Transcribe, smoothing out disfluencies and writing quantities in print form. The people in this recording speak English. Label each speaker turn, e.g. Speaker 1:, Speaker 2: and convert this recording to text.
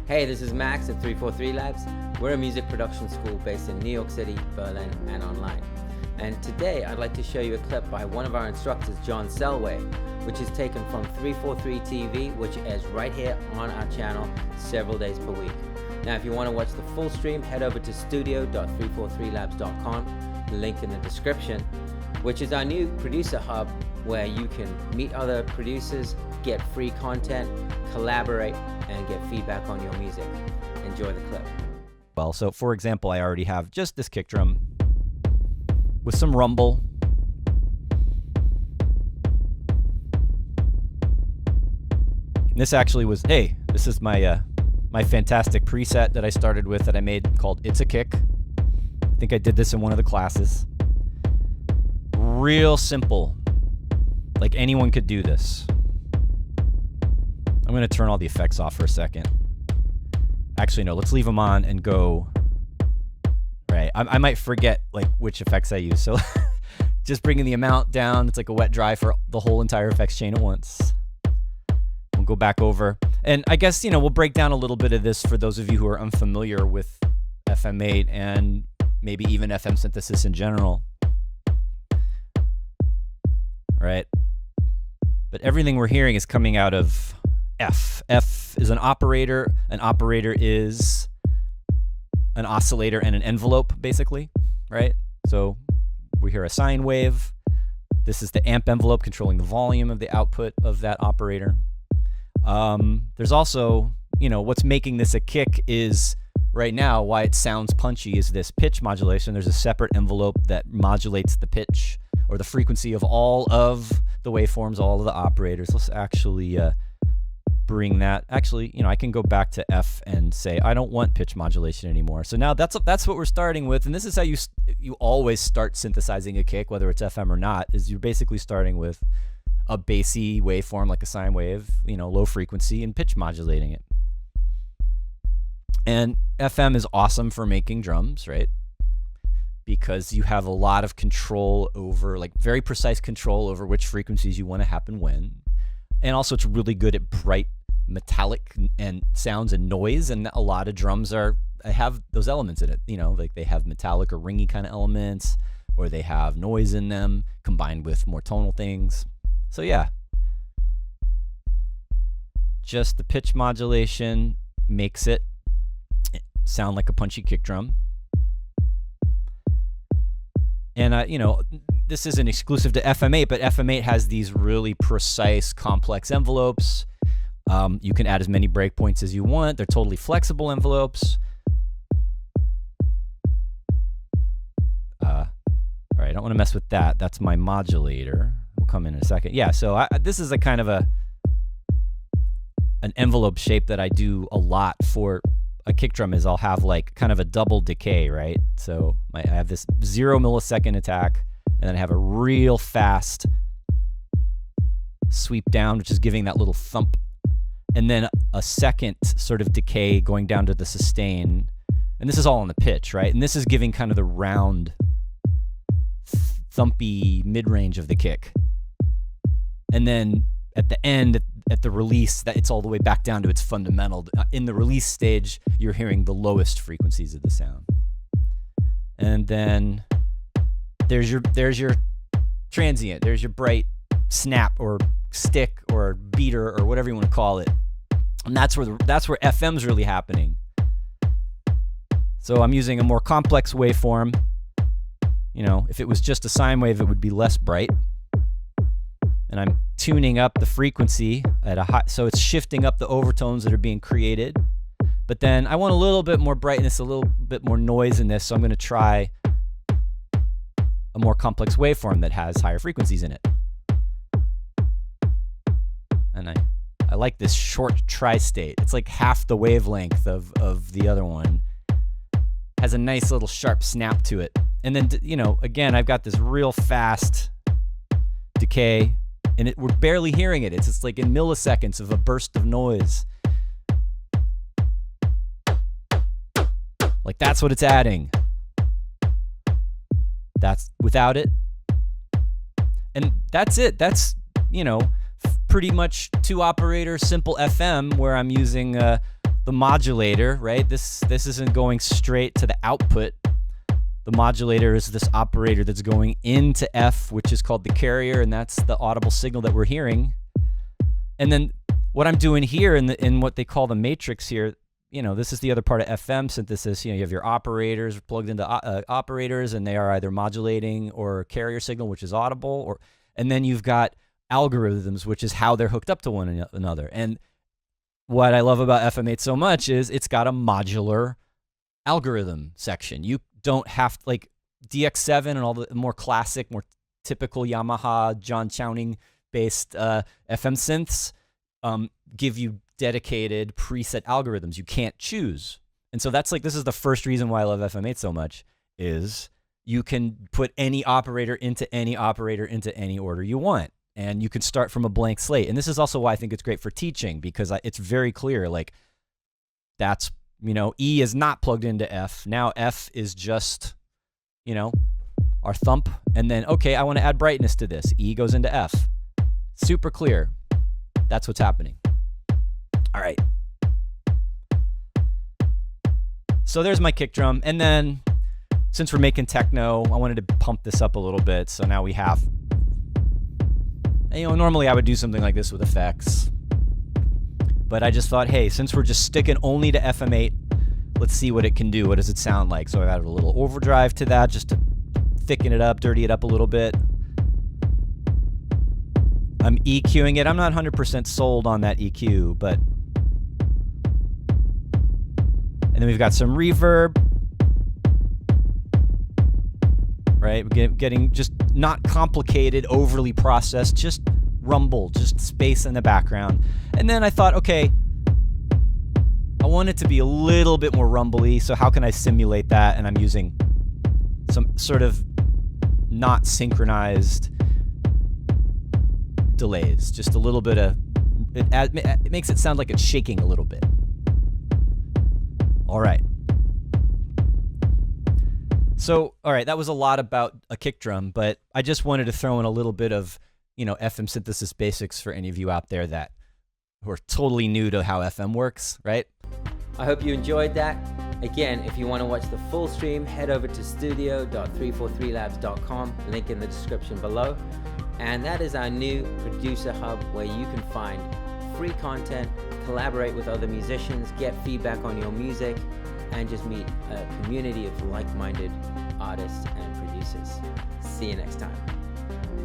Speaker 1: Hey, this is Max at 343 Labs. We're a music production school based in New York City, Berlin, and online. And today I'd like to show you a clip by one of our instructors, John Selway, which is taken from 343 TV, which airs right here on our channel several days per week. Now, if you want to watch the full stream, head over to studio.343labs.com, the link in the description, which is our new producer hub where you can meet other producers, get free content, collaborate, and get feedback on your music. Enjoy the clip.
Speaker 2: Well, so for example, I already have just this kick drum with some rumble. This actually was, hey, this is my my fantastic preset that I started with that I made called It's a Kick. I think I did this in one of the classes. Real simple. Like anyone could do this. I'm going to turn all the effects off for a second. Actually, no, let's leave them on and go. Right, I might forget like which effects I use. So just bringing the amount down. It's like a wet dry for the whole entire effects chain at once. We'll go back over. And I guess, you know, we'll break down a little bit of this for those of you who are unfamiliar with FM8 and maybe even FM synthesis in general. Right. But everything we're hearing is coming out of F. F is an operator. An operator is an oscillator and an envelope, basically, right? So we hear a sine wave. This is the amp envelope controlling the volume of the output of that operator. There's also, you know, what's making this a kick is right now why it sounds punchy is this pitch modulation. There's a separate envelope that modulates the pitch or the frequency of all of the waveforms, all of the operators. Let's actually bring that. Actually, you know, I can go back to F and say I don't want pitch modulation anymore. So now that's what we're starting with, and this is how you always start synthesizing a kick, whether it's FM or not. Is you're basically starting with a bassy waveform like a sine wave, you know, low frequency, and pitch modulating it. And FM is awesome for making drums, right? Because you have a lot of control over, like very precise control over which frequencies you want to happen when. And also it's really good at bright metallic and sounds and noise, and a lot of drums have those elements in it, you know, like they have metallic or ringy kind of elements, or they have noise in them combined with more tonal things. So yeah, just the pitch modulation makes it sound like a punchy kick drum. And you know, this isn't exclusive to FM8, but FM8 has these really precise, complex envelopes. You can add as many breakpoints as you want. They're totally flexible envelopes. All right, I don't want to mess with that. That's my modulator. We'll come in a second. Yeah, so this is a kind of an envelope shape that I do a lot for a kick drum. Is I'll have like kind of a double decay, right? So I have this 0 millisecond attack, and then I have a real fast sweep down, which is giving that little thump, and then a second sort of decay going down to the sustain. And this is all on the pitch, right? And this is giving kind of the round, thumpy mid-range of the kick. And then at the end, at the release, that it's all the way back down to its fundamental. In the release stage, you're hearing the lowest frequencies of the sound. And then there's your transient. There's your bright snap or stick or beater or whatever you want to call it. And that's where FM's really happening. So I'm using a more complex waveform. You know, if it was just a sine wave, it would be less bright. And I'm tuning up the frequency at a high, so it's shifting up the overtones that are being created. But then I want a little bit more brightness, a little bit more noise in this, so I'm going to try a more complex waveform that has higher frequencies in it. And I like this short tri-state. It's like half the wavelength of the other one. Has a nice little sharp snap to it. And then, you know, again, I've got this real fast decay, and we're barely hearing it. It's just like in milliseconds of a burst of noise. Like that's what it's adding. That's without it. And that's it. That's, you know, pretty much 2 operator simple FM where I'm using the modulator, right? This isn't going straight to the output. The modulator is this operator that's going into F, which is called the carrier, and that's the audible signal that we're hearing. And then what I'm doing here in what they call the matrix here, this is the other part of FM synthesis. You have your operators plugged into operators, and they are either modulating or carrier signal, which is audible, and then you've got algorithms, which is how they're hooked up to one another. And what I love about FM8 so much is it's got a modular algorithm section. You don't have like DX7 and all the more classic, more typical Yamaha John Chowning based FM synths give you dedicated preset algorithms. You can't choose. And so this is the first reason why I love FM8 so much, is you can put any operator into any order you want. And you can start from a blank slate. And this is also why I think it's great for teaching, because it's very clear, like that's, E is not plugged into F. Now F is just, our thump. And then, okay, I want to add brightness to this. E goes into F. Super clear. That's what's happening. All right. So there's my kick drum. And then since we're making techno, I wanted to pump this up a little bit. So now we have, normally I would do something like this with effects. But I just thought, hey, since we're just sticking only to FM8, let's see what it can do. What does it sound like? So I added a little overdrive to that just to thicken it up, dirty it up a little bit. I'm EQing it. I'm not 100% sold on that EQ, but... And then we've got some reverb. Right? Getting just not complicated, overly processed, just rumble, just space in the background. And then I thought, okay, I want it to be a little bit more rumbly, so how can I simulate that? And I'm using some sort of not synchronized delays, just a little bit of, it makes it sound like it's shaking a little bit. All right. So, all right, that was a lot about a kick drum, but I just wanted to throw in a little bit of, FM synthesis basics for any of you out there who are totally new to how FM works, right?
Speaker 1: I hope you enjoyed that. Again, if you want to watch the full stream, head over to studio.343labs.com, link in the description below. And that is our new producer hub where you can find free content, collaborate with other musicians, get feedback on your music, and just meet a community of like-minded artists and producers. See you next time.